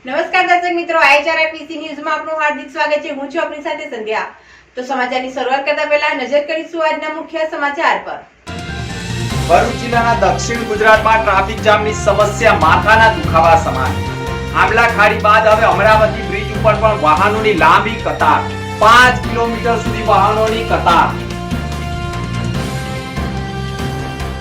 નમસ્કાર દર્શક મિત્રો, આઈઆરઆઈપીસી ન્યૂઝમાં આપનું હાર્દિક સ્વાગત છે। હું છું આપની સાથે સંધ્યા। તો સમાચારની શરૂઆત કરતા પહેલા નજર કરીશું આજના મુખ્ય સમાચાર પર। ભરૂચ જિલ્લાના દક્ષિણ ગુજરાતમાં ટ્રાફિક જામની સમસ્યા માથાના દુખાવા સમાન। આંબલા ખાડી બાદ હવે અમરાવતી બ્રિજ ઉપર પણ વાહનોની લાંબી કતાર, 5 કિલોમીટર સુધી વાહનોની કતાર।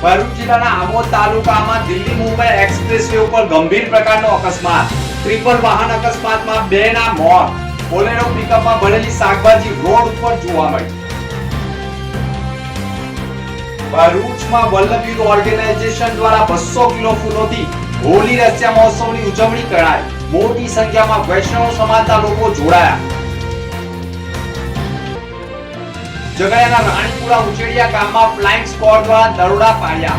ભરૂચ જિલ્લાના આમોદ તાલુકામાં દિલ્હી મુંબઈ એક્સપ્રેસવે ઉપર ગંભીર પ્રકારનો અકસ્માત, ટ્રિપલ વાહન અકસ્માતમાં 2 ના મોત। બોલેરો પિકઅપમાં ભરેલી શાકભાજી રોડ ઉપર જોવા મળી। ભરૂચમાં વલ્લભ યુથ ઓર્ગેનાઇઝેશન દ્વારા 200 કિલો ફૂલોથી હોલી રસિયા મહોત્સવની ઉજવણી કરાઈ। મોટી સંખ્યામાં વૈષ્ણવ સમાજના લોકો જોડાયા। જગયાના રાણીપુરા ઉચેડિયા ગામમાં ફ્લાઇંગ સ્ક્વોડ દ્વારા દરોડા પાડ્યા।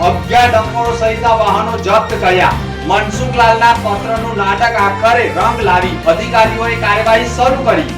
11 ડમ્પરો સહિતના વાહનો જપ્ત કર્યા। મનસુખલાલના પત્રનું નાટક આખરે રંગ લાવી અધિકારીઓએ કાર્યવાહી શરૂ કરી।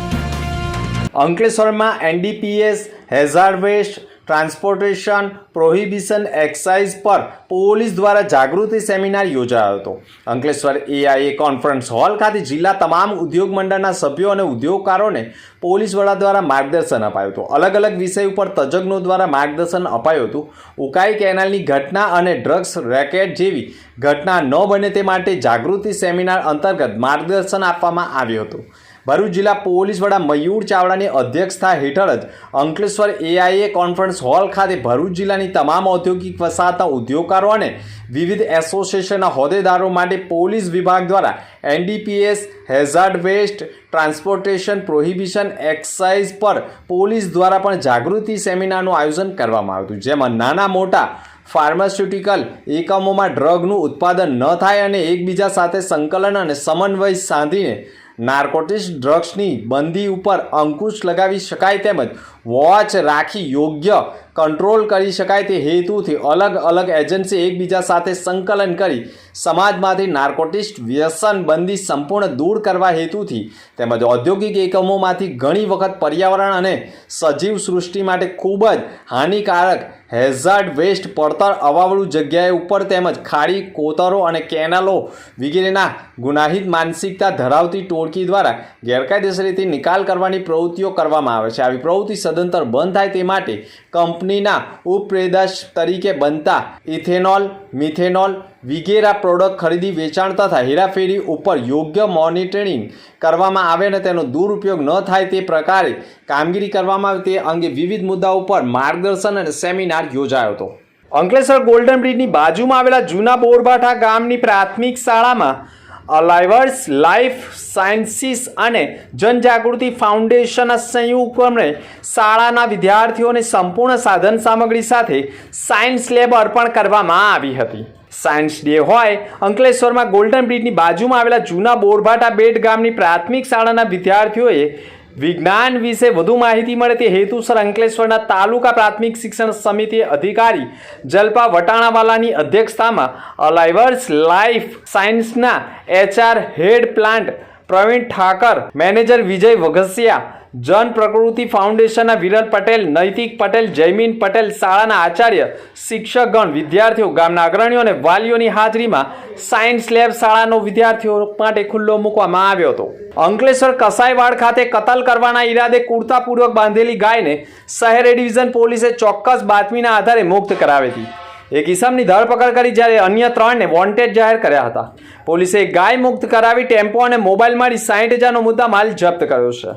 અંકલેશ્વરમાં NDPS hazard waste transportation prohibition excise પર પોલીસ દ્વારા જાગૃતિ સેમિનાર યોજાયો હતો। અંકલેશ્વર એઆઈએ કોન્ફરન્સ હોલ ખાતે જિલ્લા તમામ ઉદ્યોગ મંડળના સભ્યો અને ઉદ્યોગકારોને પોલીસ વડા દ્વારા માર્ગદર્શન અપાયું હતું। અલગ અલગ વિષય ઉપર તજજ્ઞો દ્વારા માર્ગદર્શન અપાયું હતું। ઉકાઈ કેનાલની ઘટના અને ડ્રગ્સ રેકેટ જેવી ઘટના ન બને તે માટે જાગૃતિ સેમિનાર અંતર્ગત માર્ગદર્શન આપવામાં આવ્યું હતું। ભરૂચ જિલ્લા પોલીસ વડા મયુર ચાવડાની અધ્યક્ષતા હેઠળ જ અંકલેશ્વર એઆઈએ કોન્ફરન્સ હોલ ખાતે ભરૂચ જિલ્લાની તમામ ઔદ્યોગિક વસાહતના ઉદ્યોગકારો અને વિવિધ એસોસિએશનના હોદ્દેદારો માટે પોલીસ વિભાગ દ્વારા NDPS hazard waste transportation prohibition excise પર પોલીસ દ્વારા પણ જાગૃતિ સેમિનારનું આયોજન કરવામાં આવ્યું હતું, જેમાં નાના મોટા ફાર્માસ્યુટિકલ એકમોમાં ડ્રગનું ઉત્પાદન ન થાય અને એકબીજા સાથે સંકલન અને સમન્વય સાધીને નાર્કોટિક્સ ડ્રગ્સની બંદી ઉપર અંકુશ લગાવી શકાય તેમજ વોચ રાખી યોગ્ય કંટ્રોલ કરી શકાય તે હેતુથી અલગ અલગ એજન્સી એકબીજા સાથે સંકલન કરી સમાજમાંથી નાર્કોટિક્સ વ્યસન બંદી સંપૂર્ણ દૂર કરવા હેતુથી તેમજ ઔદ્યોગિક એકમોમાંથી ઘણી વખત પર્યાવરણ અને સજીવ સૃષ્ટિ માટે ખૂબ જ હાનિકારક હેઝાર્ડ વેસ્ટ પડતર અવાવળું જગ્યાએ ઉપર તેમજ ખાડી કોતરો અને કેનાલો વગેરેના ગુનાહિત માનસિકતા ધરાવતી ટોળકી દ્વારા ગેરકાયદેસર રીતે નિકાલ કરવાની પ્રવૃત્તિઓ કરવામાં આવે છે। આવી પ્રવૃત્તિ સદંતર બંધ થાય તે માટે કંપનીના ઉપપેદાશ તરીકે બનતા ઇથેનોલ, મિથેનોલ વગેરે પ્રોડક્ટ ખરીદી વેચાણ તથા હેરાફેરી ઉપર યોગ્ય મોનિટરિંગ કરવામાં આવે અને તેનો દુરુપયોગ ન થાય તે પ્રકારે કામગીરી કરવામાં આવે તે અંગે વિવિધ મુદ્દાઓ પર માર્ગદર્શન અને સેમિનાર યોજાયો હતો। અંકલેશ્વર ગોલ્ડન બ્રિજની બાજુમાં આવેલા જૂના બોરભાઠા ગામની પ્રાથમિક શાળામાં અલાઇવર્સ લાઈફ સાયન્સીસ અને જનજાગૃતિ ફાઉન્ડેશનના સંયુક્ત ઉપક્રમે શાળાના વિદ્યાર્થીઓને સંપૂર્ણ સાધન સામગ્રી સાથે સાયન્સ લેબ અર્પણ કરવામાં આવી હતી। સાયન્સ ડે હોય અંકલેશ્વરમાં ગોલ્ડન બ્રિજની બાજુમાં આવેલા જૂના બોરભાઠા બેટ ગામની પ્રાથમિક શાળાના વિદ્યાર્થીઓએ વિજ્ઞાન વિશે વધુ માહિતી મળે તે હેતુસર અંકલેશ્વરના તાલુકા પ્રાથમિક શિક્ષણ સમિતિ અધિકારી જલ્પા વટાણાવાલાની અધ્યક્ષતામાં અલાઇવર્સ લાઈફ સાયન્સના HR head plant Pravin Thakar, manager Vijay Vaghasiya, Jan Prakriti ફાઉન્ડેશનના વિરલ પટેલ, નૈતિક પટેલ, જયમીન પટેલ, શાળાના આચાર્ય, શિક્ષકગણ, વિદ્યાર્થીઓ, ગામના અગ્રણીઓ અને વાલીઓની હાજરીમાં સાયન્સ લેબ શાળાનો વિદ્યાર્થીઓ માટે ખુલ્લો મૂકવામાં આવ્યો હતો। અંકલેશ્વર કસાઈવાડ ખાતે કતલ કરવાના ઈરાદે કુર્તાપૂર્વક બાંધેલી ગાયને શહેર એ ડિવિઝન પોલીસે ચોક્કસ બાતમીના આધારે મુક્ત કરાવી હતી। એક ઇસમની ધરપકડ કરી જ્યારે અન્ય 3ને વોન્ટેડ જાહેર કર્યા હતા। પોલીસે ગાય મુક્ત કરાવી ટેમ્પો અને મોબાઈલ મળી 60,000નો મુદ્દામાલ જપ્ત કર્યો છે।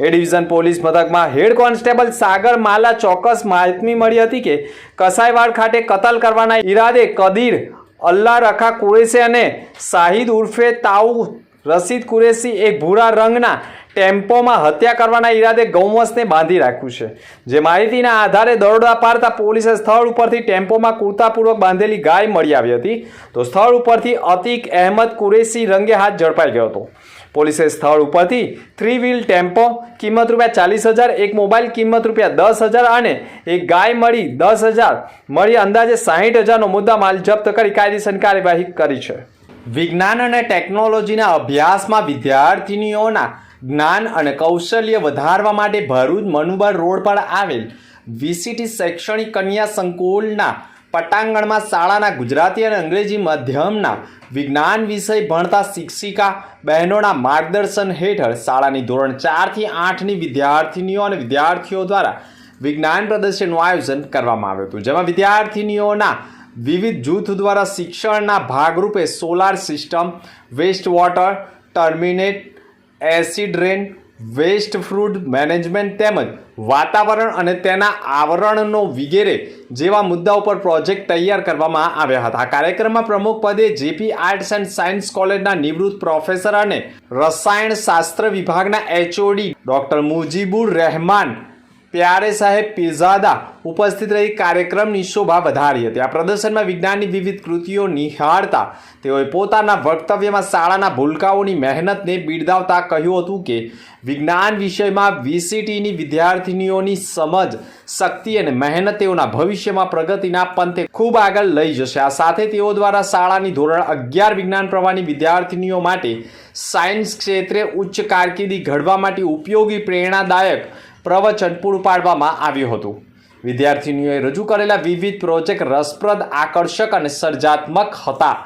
એ ડિવિઝન પોલીસ મથકમાં હેડ કોન્સ્ટેબલ સાગર માલા ચોક્કસ માહિતી મળી હતી કે કસાઈવાડ ખાતે કતલ કરવાના ઈરાદે કદીર અલ્લાહ રખા કુરેશી અને શાહિદ ઉર્ફે તાઉ રશીદ કુરેશી એક ભૂરા રંગના ટેમ્પોમાં હત્યા કરવાના ઈરાદે ગૌવંશને બાંધી રાખ્યું છે। જે માહિતીના આધારે દરોડા પાડતા પોલીસે સ્થળ ઉપરથી ટેમ્પોમાં કુર્તાપૂર્વક બાંધેલી ગાય મળી આવી હતી। તો સ્થળ ઉપરથી અતિક અહેમદ કુરેશી રંગે હાથ ઝડપાઈ ગયો હતો। પોલીસે સ્થળ ઉપરથી 3 વ્હીલ ટેમ્પો કિંમત ₹40,000, એક મોબાઈલ કિંમત ₹10,000 અને એક ગાય મળી 10,000 મળી અંદાજે 60,000નો મુદ્દામાલ જપ્ત કરી કાયદેસરની કાર્યવાહી કરી છે। વિજ્ઞાન અને ટેકનોલોજીના અભ્યાસમાં વિદ્યાર્થીનીઓના જ્ઞાન અને કૌશલ્ય વધારવા માટે ભરૂચ મનુબર રોડ પર આવેલ વીસીટી શૈક્ષણિક કન્યા સંકુલના પટાંગણમાં શાળાના ગુજરાતી અને અંગ્રેજી માધ્યમના વિજ્ઞાન વિષય ભણતા શિક્ષિકા બહેનોના માર્ગદર્શન હેઠળ શાળાની ધોરણ 4 થી 8ની વિદ્યાર્થીનીઓ અને વિદ્યાર્થીઓ દ્વારા વિજ્ઞાન પ્રદર્શનનું આયોજન કરવામાં આવ્યું હતું, જેમાં વિદ્યાર્થીનીઓના વિવિધ જૂથ દ્વારા શિક્ષણના ભાગરૂપે solar system, waste water treatment, acid rain, waste fruit management તેમજ વાતાવરણ અને તેના આવરણનો વગેરે જેવા મુદ્દાઓ પર પ્રોજેક્ટ તૈયાર કરવામાં આવ્યા હતા. આ કાર્યક્રમમાં પ્રમુખ પદે જેપી આર્ટ્સ એન્ડ સાયન્સ કોલેજના નિવૃત્ત પ્રોફેસર અને રસાયણશાસ્ત્ર વિભાગના એચઓડી ડોક્ટર મુજીબુર રહેમાન પ્યારે સાહેબ પીરઝાદા ઉપસ્થિત રહી કાર્યક્રમની શોભા વધારી હતી. આ પ્રદર્શનમાં વિજ્ઞાનની વિવિધ કૃતિઓ નિહાળતા તેઓએ પોતાના વક્તવ્યમાં શાળાના ભૂલકાઓની મહેનતને બિરદાવતા કહ્યું હતું કે વિજ્ઞાન વિષયમાં વીસીટીની વિદ્યાર્થીનીઓની સમજ, શક્તિ અને મહેનત તેઓના ભવિષ્યમાં પ્રગતિના પંથે ખૂબ આગળ લઈ જશે. આ સાથે તેઓ દ્વારા શાળાની ધોરણ 11 વિજ્ઞાન પ્રવાહની વિદ્યાર્થીનીઓ માટે સાયન્સ ક્ષેત્રે ઉચ્ચ કારકિર્દી ઘડવા માટે ઉપયોગી પ્રેરણાદાયક પ્રવચન પૂરું પાડવામાં આવ્યું હતું. વિદ્યાર્થીનીઓએ રજૂ કરેલા વિવિધ પ્રોજેક્ટ રસપ્રદ, આકર્ષક અને સર્જનાત્મક હતા.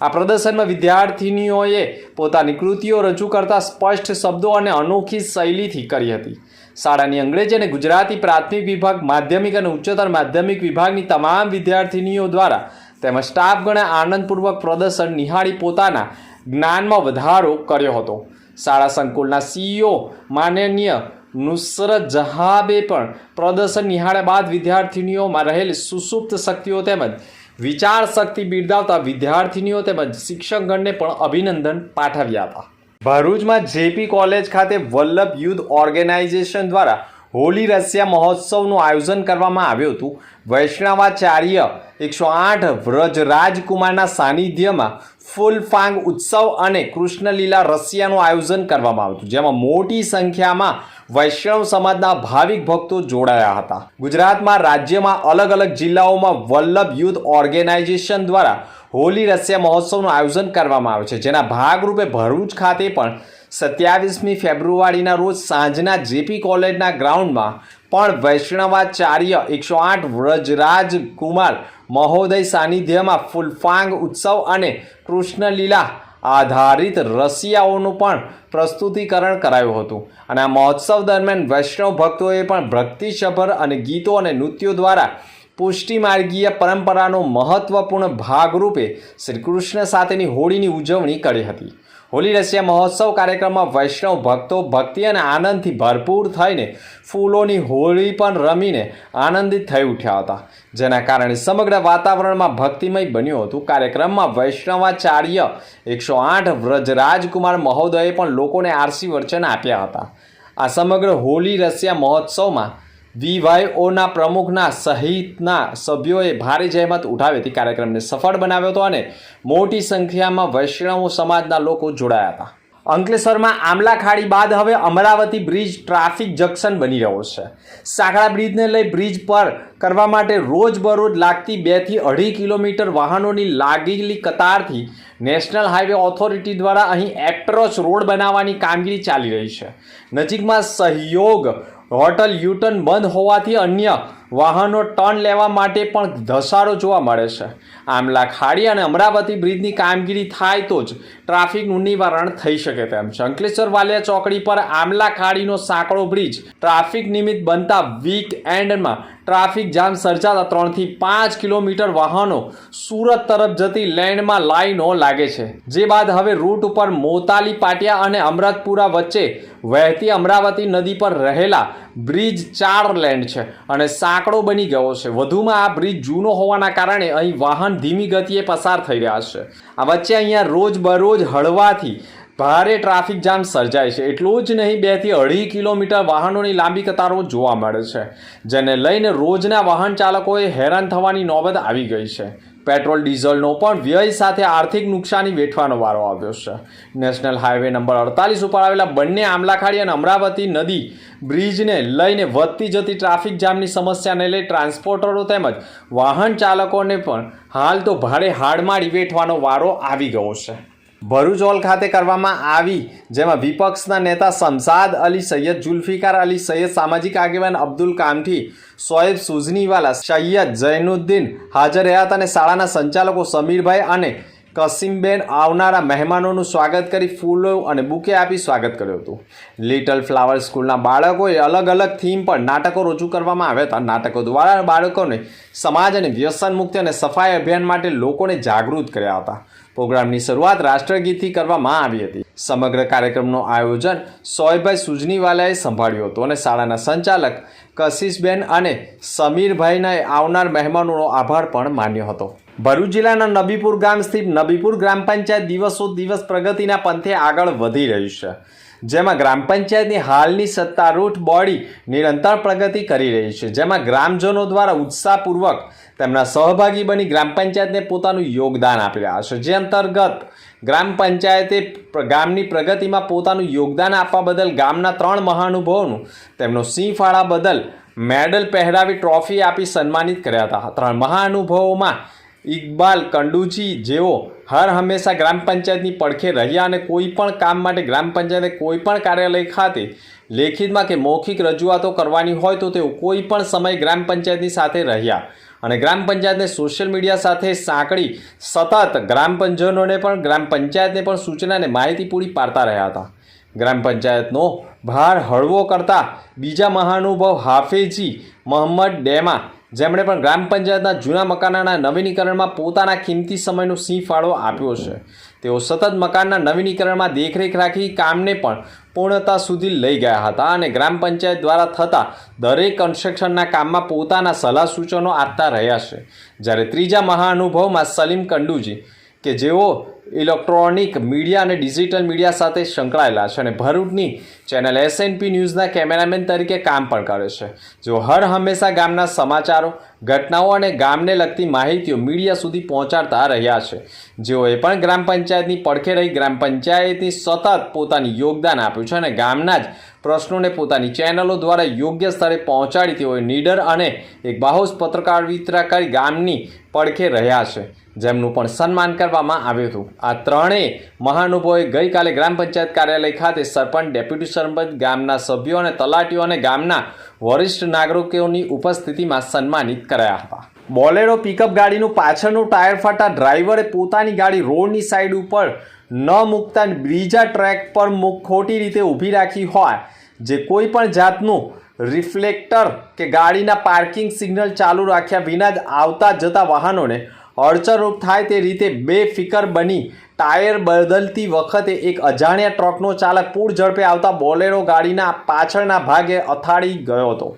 આ પ્રદર્શનમાં વિદ્યાર્થીનીઓએ પોતાની કૃતિઓ રજૂ કરતા સ્પષ્ટ શબ્દો અને અનોખી શૈલીથી કરી હતી. શાળાની અંગ્રેજી અને ગુજરાતી પ્રાથમિક વિભાગ, માધ્યમિક અને ઉચ્ચતર માધ્યમિક વિભાગની તમામ વિદ્યાર્થીનીઓ દ્વારા તેમજ સ્ટાફગણે આનંદપૂર્વક પ્રદર્શન નિહાળી પોતાના જ્ઞાનમાં વધારો કર્યો હતો. શાળા સંકુલના સીઈઓ માનનીય નુસરત જહાબે પણ પ્રદર્શન નિહાળ્યા બાદ વિદ્યાર્થીનીઓમાં રહેલી સુસુપ્ત શક્તિઓ તેમજ વિચાર શક્તિ બિરદાવતા વિદ્યાર્થીનીઓ તેમજ શિક્ષકગણને પણ અભિનંદન પાઠવ્યા હતા. ભરૂચમાં જેપી કોલેજ ખાતે વલ્લભ યુથ ઓર્ગેનાઇઝેશન દ્વારા હોલી રસિયા મહોત્સવનું આયોજન કરવામાં આવ્યું હતું. વૈષ્ણવાચાર્ય 108 વ્રજરાજકુમારના સાનિધ્યમાં ફૂલફાંગ ઉત્સવ અને કૃષ્ણલીલા રસિયાનું આયોજન કરવામાં આવ્યું હતું, જેમાં મોટી સંખ્યામાં વૈષ્ણવ સમાજના ભાવિક ભક્તો જોડાયા હતા. ગુજરાતમાં રાજ્યમાં અલગ અલગ જિલ્લાઓમાં વલ્લભ યુથ ઓર્ગેનાઇઝેશન દ્વારા હોલી રસિયા મહોત્સવનું આયોજન કરવામાં આવે છે, જેના ભાગરૂપે ભરૂચ ખાતે પણ 27મી ફેબ્રુઆરીના રોજ સાંજના જેપી કોલેજના ગ્રાઉન્ડમાં પણ વૈષ્ણવાચાર્ય 108 વ્રજરાજકુમાર મહોદય સાનિધ્યમાં ફૂલફાંગ ઉત્સવ અને કૃષ્ણલીલા આધારિત રસિયાઓનું પણ પ્રસ્તુતિકરણ કરાયું હતું. અને આ મહોત્સવ દરમિયાન વૈષ્ણવ ભક્તોએ પણ ભક્તિસભર અને ગીતો અને નૃત્યો દ્વારા પુષ્ટિમાર્ગીય પરંપરાનો મહત્વપૂર્ણ ભાગરૂપે શ્રી કૃષ્ણ સાથેની હોળીની ઉજવણી કરી હતી. હોલી રસિયા મહોત્સવ કાર્યક્રમમાં વૈષ્ણવ ભક્તો ભક્તિ અને આનંદથી ભરપૂર થઈને ફૂલોની હોળી પણ રમીને આનંદિત થઈ ઉઠ્યા હતા, જેના કારણે સમગ્ર વાતાવરણમાં ભક્તિમય બન્યું હતું. કાર્યક્રમમાં વૈષ્ણવાચાર્ય 108 વ્રજરાજકુમાર મહોદયે પણ લોકોને આશીર્વચન આપ્યા હતા. આ સમગ્ર હોલી રસિયા મહોત્સવમાં VYOના પ્રમુખના સહિતના સભ્યોએ ભારે જહેમત ઉઠાવી હતી. કાર્યક્રમને સફળ બનાવ્યો હતો અને મોટી સંખ્યામાં વૈષ્ણવ સમાજના લોકો જોડાયા હતા. અંકલેશ્વરમાં આમલા ખાડી બાદ હવે અમરાવતી બ્રિજ ટ્રાફિક જંકશન બની રહ્યો છે. સાંકડા બ્રિજને લઈ બ્રિજ પર કરવા માટે રોજબરોજ લાગતી 2 થી 2.5 કિલોમીટર વાહનોની લાગેલી કતારથી નેશનલ હાઈવે ઓથોરિટી દ્વારા અહીં એપ્રોચ રોડ બનાવવાની કામગીરી ચાલી રહી છે. નજીકમાં સહયોગ હોટલ યુટર્ન બંધ હોવાથી અન્ય વાહનો ટર્ન લેવા માટે પણ ધસારો જોવા મળે છે. આમલા ખાડી અને અમરાવતી બ્રિજની કામગીરી થાય તો જ ટ્રાફિકનું નિવારણ થઈ શકે તેમ છે. અંકલેશ્વર વાલિયા ચોકડી પર આમલા ખાડીનો સાંકડો બ્રિજ ટ્રાફિક નિમિત્ત બનતા વીક એન્ડમાં ટ્રાફિક જામ સર્જાતા 3 થી 5 કિલોમીટર વાહનો સુરત તરફ જતી લેન્ડમાં લાઈનો લાગે છે. જે બાદ હવે રૂટ ઉપર મોતાલી પાટિયા અને અમરતપુરા વચ્ચે વહેતી અમરાવતી નદી પર રહેલા બ્રિજ 4 લેન છે અને સાંકડો બની ગયો છે. વધુમાં આ બ્રિજ જૂનો હોવાના કારણે અહીં વાહન ધીમી ગતિએ પસાર થઈ રહ્યા છે. આ વચ્ચે અહીંયા રોજબરોજ હળવાથી ભારે ટ્રાફિક જામ સર્જાય છે. એટલું જ નહીં 2 થી 2.5 કિલોમીટર વાહનોની લાંબી કતારો જોવા મળે છે, જેને લઈને રોજના વાહન ચાલકોએ હેરાન થવાની નોબત આવી ગઈ છે. પેટ્રોલ ડીઝલનો પણ વ્યય સાથે આર્થિક નુકસાની વેઠવાનો વારો આવ્યો છે. નેશનલ હાઈવે નંબર 48 ઉપર આવેલા બંને આમલાખાડી અને અમરાવતી નદી બ્રિજને લઈને વધતી જતી ટ્રાફિક જામની સમસ્યાને લઈ ટ્રાન્સપોર્ટરો તેમજ વાહન ચાલકોને પણ હાલ તો ભારે હાડમારી વેઠવાનો વારો આવી ગયો છે. ભરૂચ હોલ ખાતે કરવામાં આવી, જેમાં વિપક્ષના નેતા શમશાદ અલી, સૈયદ જુલ્ફિકાર અલી, સૈયદ સામાજિક આગેવાન અબ્દુલ કામઠી, શોએબ સુઝનીવાલા, સૈયદ જૈનુદ્દીન હાજર રહ્યા હતા અને શાળાના સંચાલકો સમીરભાઈ અને કસીમબેન આવનારા મહેમાનોનું સ્વાગત કરી ફૂલો અને બુકે આપી સ્વાગત કર્યું હતું. લિટલ ફ્લાવર સ્કૂલના બાળકોએ અલગ અલગ થીમ પર નાટકો રજૂ કરવામાં આવ્યા હતા. નાટકો દ્વારા બાળકોને સમાજ અને વ્યસન મુક્તિ અને સફાઈ અભિયાન માટે લોકોને જાગૃત કર્યા હતા. પ્રોગ્રામની શરૂઆત રાષ્ટ્રગીતથી કરવામાં આવી હતી. સમગ્ર કાર્યક્રમનું આયોજન શોએબભાઈ સુજનીવાલાએ સંભાળ્યું હતું અને શાળાના સંચાલક કશિશબેન અને સમીરભાઈને આવનાર મહેમાનોનો આભાર પણ માન્યો હતો. ભરૂચ જિલ્લાના નબીપુર ગામ સ્થિત નબીપુર ગ્રામ પંચાયત દિવસો પ્રગતિના પંથે આગળ વધી રહ્યું છે, જેમાં ગ્રામ પંચાયતની હાલની સત્તારૂઢ બોડી નિરંતર પ્રગતિ કરી રહી છે, જેમાં ગ્રામજનો દ્વારા ઉત્સાહપૂર્વક તેમના સહભાગી બની ગ્રામ પંચાયતને પોતાનું યોગદાન આપી રહ્યા છે. જે અંતર્ગત ગ્રામ પંચાયતે ગામની પ્રગતિમાં પોતાનું યોગદાન આપવા બદલ ગામના 3 મહાનુભાવોનું તેમનો સિંહ ફાળા બદલ મેડલ પહેરાવી ટ્રોફી આપી સન્માનિત કર્યા હતા. 3 મહાનુભાવોમાં ઇકબાલ કંડુજી, જેઓ હર હંમેશા ગ્રામ પંચાયતની પડખે રહ્યા અને કોઈ પણ કામ માટે ગ્રામ પંચાયતે કોઈ પણ કાર્યાલય ખાતે લેખિતમાં કે મૌખિક રજૂઆતો કરવાની હોય તો તેઓ કોઈ પણ સમય ગ્રામ પંચાયતની સાથે રહ્યા અને ગ્રામ પંચાયતને સોશિયલ મીડિયા સાથે સાંકળી સતત ગ્રામજનોને પણ ગ્રામ પંચાયતને પણ સૂચના અને માહિતી પૂરી પાડતા રહ્યા હતા. ગ્રામ પંચાયતનો ભાર હળવો કરતા બીજા મહાનુભાવ હાફેજી મોહમ્મદ ડેમા, જેમણે પણ ગ્રામ પંચાયતના જૂના મકાનના નવીનીકરણમાં પોતાના કિંમતી સમયનો સિંહ ફાળો આપ્યો છે. તેઓ સતત મકાનના નવીનીકરણમાં દેખરેખ રાખી કામને પણ પૂર્ણતા સુધી લઈ ગયા હતા અને ગ્રામ પંચાયત દ્વારા થતા દરેક કન્સ્ટ્રક્શનના કામમાં પોતાના સલાહ સૂચનો આપતા રહ્યા છે. જ્યારે ત્રીજા મહાનુભાવમાં સલીમ કંડુજી, કે જેઓ ઇલેક્ટ્રોનિક મીડિયા અને ડિજિટલ મીડિયા સાથે સંકળાયેલા છે અને ભરૂચની ચેનલ SNP ન્યૂઝના કેમેરામેન તરીકે કામ પણ કરે છે. જેઓ હર હંમેશા ગામના સમાચારો, ઘટનાઓ અને ગામને લગતી માહિતીઓ મીડિયા સુધી પહોંચાડતા રહ્યા છે. જેઓએ પણ ગ્રામ પંચાયતની પડખે રહી ગ્રામ પંચાયતની સતત પોતાની યોગદાન આપ્યું છે અને ગામના જ પ્રશ્નોને પોતાની ચેનલો દ્વારા યોગ્ય સ્તરે પહોંચાડી તેઓએ નીડર અને એક બાહોશ પત્રકારિતા કરી ગામની પડખે રહ્યા છે, જેમનું પણ સન્માન કરવામાં આવ્યું હતું. આ 3 મહાનુભાવોએ ગઈકાલે ગ્રામ પંચાયત કાર્યાલય ખાતે સરપંચ, ડેપ્યુટી સરપંચ, ગામના સભ્યો અને તલાટીઓ અને ગામના વરિષ્ઠ નાગરિકોની ઉપસ્થિતિમાં સન્માનિત કરાયા હતા. બોલેરો પિકઅપ ગાડીનું પાછળનું ટાયર ફાટતા ડ્રાઈવરે પોતાની ગાડી રોડની સાઈડ ઉપર ન મૂકતા બીજા ટ્રેક પર ખોટી રીતે ઊભી રાખી હોય, જે કોઈ પણ જાતનું રિફ્લેક્ટર કે ગાડીના પાર્કિંગ સિગ્નલ ચાલુ રાખ્યા વિના જ આવતા જતા વાહનોને અડચણરૂપ થાય તે રીતે બેફિકર બની ટાયર બદલતી વખતે એક અજાણ્યા ટ્રકનો ચાલક પૂર ઝડપે આવતા બોલેરો ગાડીના પાછળના ભાગે અથાડી ગયો હતો,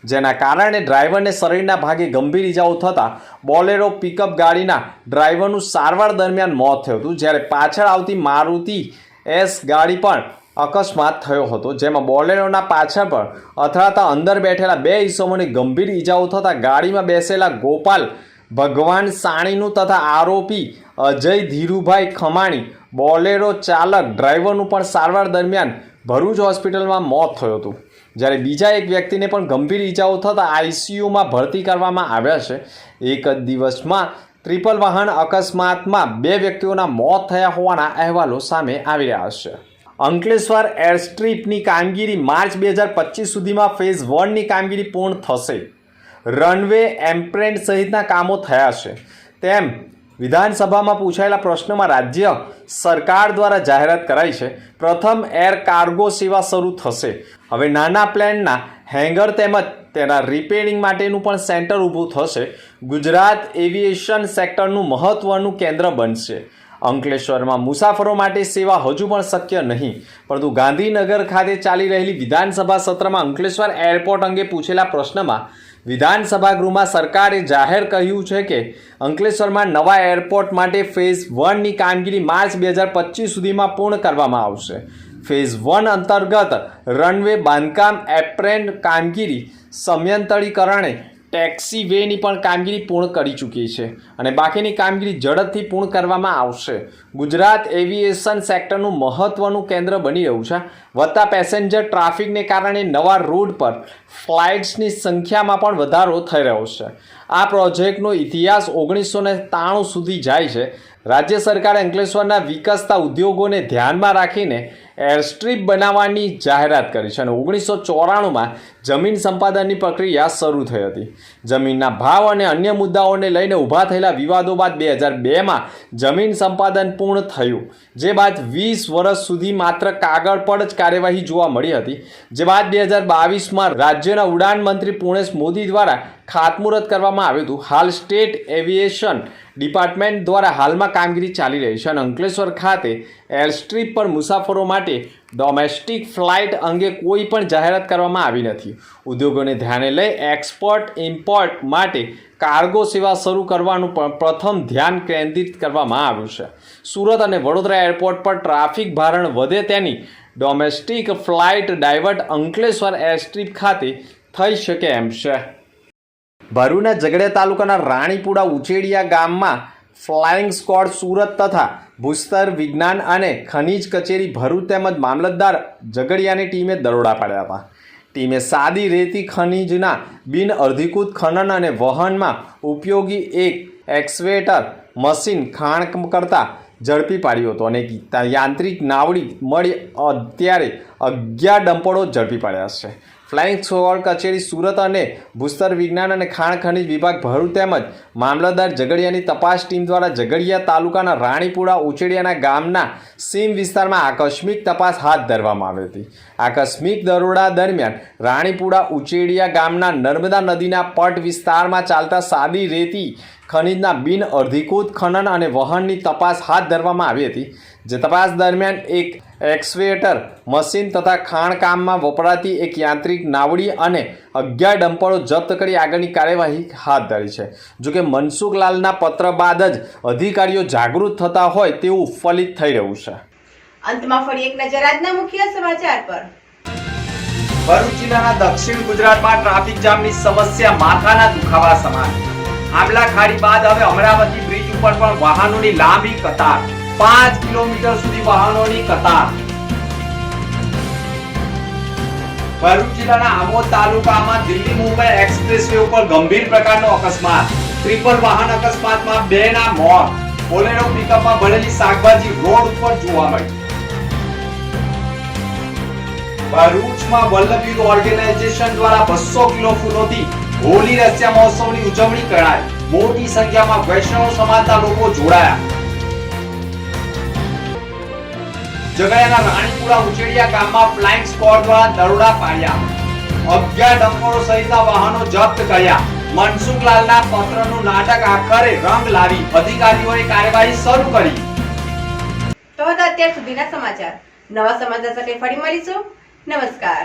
જેના કારણે ડ્રાઈવરને શરીરના ભાગે ગંભીર ઇજાઓ થતાં બોલેરો પિકઅપ ગાડીના ડ્રાઈવરનું સારવાર દરમિયાન મોત થયું હતું. જ્યારે પાછળ આવતી મારુતિ S ગાડી પણ અકસ્માત થયો હતો, જેમાં બોલેરોના પાછળ પર અથડાતા અંદર બેઠેલા 2 ઈસમોને ગંભીર ઇજાઓ થતાં ગાડીમાં બેસેલા ગોપાલ ભગવાન સાણીનું તથા આરોપી અજય ધીરુભાઈ ખમાણી બોલેરો ચાલક ડ્રાઈવરનું પણ સારવાર દરમિયાન ભરૂચ હોસ્પિટલમાં મોત થયું હતું. જ્યારે બીજા એક વ્યક્તિને પણ ગંભીર ઇજાઓ થતાં ICUમાં ભરતી કરવામાં આવ્યા છે. એક જ દિવસમાં ટ્રિપલ વાહન અકસ્માતમાં 2 વ્યક્તિઓના મોત થયા હોવાના અહેવાલો સામે આવી રહ્યા છે. અંકલેશ્વર એરસ્ટ્રીપની કામગીરી માર્ચ 2025 સુધીમાં ફેઝ 1ની કામગીરી પૂર્ણ થશે. રનવે, એમ્પ્રેન સહિતના કામો થયા છે તેમ વિધાનસભામાં પૂછાયેલા પ્રશ્નમાં રાજ્ય સરકાર દ્વારા જાહેરાત કરાઈ છે. પ્રથમ એર કાર્ગો સેવા શરૂ થશે. હવે નાના પ્લેનના હેંગર તેમજ તેના રિપેરિંગ માટેનું પણ સેન્ટર ઊભું થશે. ગુજરાત એવિએશન સેક્ટરનું મહત્વનું કેન્દ્ર બનશે. અંકલેશ્વરમાં મુસાફરો માટે સેવા હજુ પણ શક્ય નહીં, પરંતુ ગાંધીનગર ખાતે ચાલી રહેલી વિધાનસભા સત્રમાં અંકલેશ્વર એરપોર્ટ અંગે પૂછેલા પ્રશ્નમાં વિધાનસભા ગૃહમાં સરકારે જાહેર કહ્યું છે કે અંકલેશ્વરમાં નવા એરપોર્ટ માટે ફેઝ 1ની કામગીરી માર્ચ 2025 સુધીમાં પૂર્ણ કરવામાં આવશે. ફેઝ 1 અંતર્ગત રનવે બાંધકામ, એપ્રેન કામગીરી, સમયંતરીકરણે ટેક્સી વેની પણ કામગીરી પૂર્ણ કરી ચૂકી છે અને બાકીની કામગીરી ઝડપથી પૂર્ણ કરવામાં આવશે. ગુજરાત એવિએશન સેક્ટરનું મહત્વનું કેન્દ્ર બની રહ્યું છે. વધતા પેસેન્જર ટ્રાફિકને કારણે નવા રૂટ પર ફ્લાઇટ્સની સંખ્યામાં પણ વધારો થઈ રહ્યો છે. આ પ્રોજેક્ટનો ઇતિહાસ 1993 સુધી જાય છે. રાજ્ય સરકારે અંકલેશ્વરના વિકસતા ઉદ્યોગોને ધ્યાનમાં રાખીને એરસ્ટ્રીપ બનાવવાની જાહેરાત કરી છે અને 1994માં જમીન સંપાદનની પ્રક્રિયા શરૂ થઈ હતી. જમીનના ભાવ અને અન્ય મુદ્દાઓને લઈને ઊભા થયેલા વિવાદો બાદ 2002માં જમીન સંપાદન પૂર્ણ થયું, જે બાદ 20 વર્ષ સુધી માત્ર કાગળ પર જ કાર્યવાહી જોવા મળી હતી. જે બાદ 2022માં રાજ્યના ઉડાન મંત્રી પૂર્ણેશ મોદી દ્વારા ખાતમુહૂર્ત કરવામાં આવ્યું હતું. હાલ સ્ટેટ એવિએશન ડિપાર્ટમેન્ટ દ્વારા હાલમાં કામગીરી ચાલી રહી છે અને અંકલેશ્વર ખાતે એરસ્ટ્રીપ પર મુસાફરો માટે ડોમેસ્ટિક ફ્લાઇટ અંગે કોઈ પણ જાહેરાત કરવામાં આવી નથી. ઉદ્યોગોને ધ્યાને લઈ એક્સપોર્ટ ઇમ્પોર્ટ માટે કાર્ગો સેવા શરૂ કરવાનું પણ પ્રથમ ધ્યાન કેન્દ્રિત કરવામાં આવ્યું છે. સુરત અને વડોદરા એરપોર્ટ પર ટ્રાફિક ભારણ વધે તેની domestic flight divert Ankleshwar airstrip ખાતે થઈ શકે એમ છે. ભરૂચના ઝઘડિયા તાલુકાના રાણીપુરા ઉચેડિયા ગામમાં ફ્લાઇંગ સ્ક્વોડ સુરત તથા ભૂસ્તર વિજ્ઞાન અને ખનિજ કચેરી ભરૂચ તેમજ મામલતદાર ઝઘડિયાની ટીમે દરોડા પાડ્યા હતા. ટીમે સાદી રેતી ખનિજના બિન અધિકૃત ખનન અને વહનમાં ઉપયોગી એક એક્સવેટર મશીન ખાણ કરતા ઝડપી પાડ્યો હતો અને યાંત્રિક નાવડી મળી અત્યારે 11 ડમ્પરો ઝડપી પાડ્યા છે. ફ્લાઇંગ સ્ક્વોડ કચેરી સુરત અને ભૂસ્તર વિજ્ઞાન અને ખાણ ખનિજ વિભાગ ભરૂચ તેમજ મામલતદાર ઝઘડિયાની તપાસ ટીમ દ્વારા ઝઘડિયા તાલુકાના રાણીપુરા ઉચેડિયાના ગામના સીમ વિસ્તારમાં આકસ્મિક તપાસ હાથ ધરવામાં આવી હતી. આકસ્મિક દરોડા દરમિયાન રાણીપુરા ઉચેડિયા ગામના નર્મદા નદીના પટ વિસ્તારમાં ચાલતા સાદી રેતી ખનિજના બિન અધિકૃત ખનન અને વહનની તપાસ હાથ ધરવામાં આવી હતી. જે તપાસ દરમિયાન એક એક્સવેટર મશીન તથા ખાણકામમાં વપરાતી એક યાંત્રિક નાવડી અને 11 ડમ્પરો જપ્ત કરી આગળની કાર્યવાહી હાથ ધરી છે. જોકે મનસુખલાલના પત્ર બાદ જ અધિકારીઓ જાગૃત થતા હોય તેવું ફલિત થઈ રહ્યું છે. અંતમાં ફરી એક નજર આજના મુખ્ય સમાચાર પર. ભરૂચ જિલ્લાના દક્ષિણ ગુજરાતમાં ટ્રાફિક જામની સમસ્યા માથાના દુખાવા સમાન. આંબલા ખાડી બાદ હવે અમરાવતી બ્રિજ ઉપર પણ વાહનોની લાંબી કતાર, 5 કિલોમીટર સુધી વાહનોની કતાર. ભરૂચ જિલ્લાના આમોદ તાલુકામાં દિલ્હી મુંબઈ એક્સપ્રેસવે ઉપર ગંભીર પ્રકારનો અકસ્માત. ટ્રિપલ વાહન અકસ્માતમાં 2 ના મોત. બોલેરો પિકઅપમાં ભરેલી શાકભાજી રોડ ઉપર જોવા મળી. ભરૂચમાં વલ્લભ યુથ ઓર્ગેનાઇઝેશન દ્વારા 200 કિલો ફૂલોથી હોલી રસિયા મહોત્સવની ઉજવણી કરાઈ. મોટી સંખ્યામાં વૈષ્ણવ સમાજના લોકો જોડાયા. ઝઘડિયાના રાણીપુરા ઉચેડિયા ગામમાં ફ્લાઇંગ સ્ક્વોડ દ્વારા દરોડા પાડ્યા. 11 ડમ્પરો સહિતના વાહનો જપ્ત કર્યા. મનસુખલાલના પત્રનું નાટક આખરે રંગ લાવી અધિકારીઓએ કાર્યવાહી શરૂ કરી. તો હતા અત્યાર સુધીના સમાચાર. નવા સમાચાર સાથે ફરી મળીશું. નમસ્કાર.